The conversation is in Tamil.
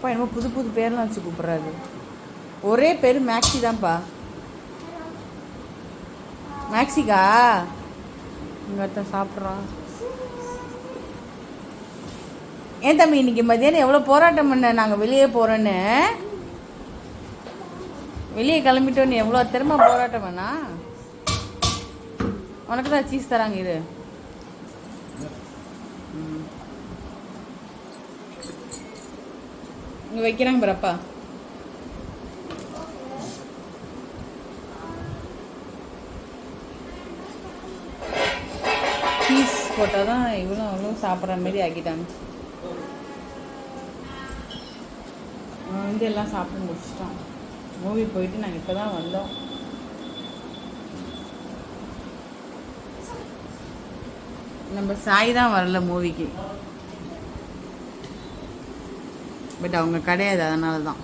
அப்பா என்னமோ புது புது பேர்லாம் வச்சு கூப்பிட்றாரு. ஒரே பேர் மேக்ஸி தான்ப்பா. மேக்ஸிக்கா இங்கே ஒருத்தன் சாப்பிட்றான். ஏன் தம்பி இன்னைக்கு மதியானம் எவ்வளோ போராட்டம் பண்ண, நாங்கள் வெளியே போகிறோன்னு வெளியே கிளம்பிட்டோன்னு எவ்வளோ திறமை போராட்டம் பண்ணா. உனக்கு தான் சீஸ் தராங்க இது. இங்கே வைக்கிறாங்க பாரப்பா. சீஸ் போட்டால் தான் இவ்வளோ அவ்வளோ சாப்பிட்ற மாதிரி ஆக்கிட்டாங்க. எல்லாம் சாப்பிட்டு முடிச்சிட்டோம். மூவி போயிட்டு நாங்கள் இப்போ தான் வந்தோம். நம்ம சாய் தான் வரல மூவிக்கு. பட் அவங்க கிடையாது, அதனால தான்.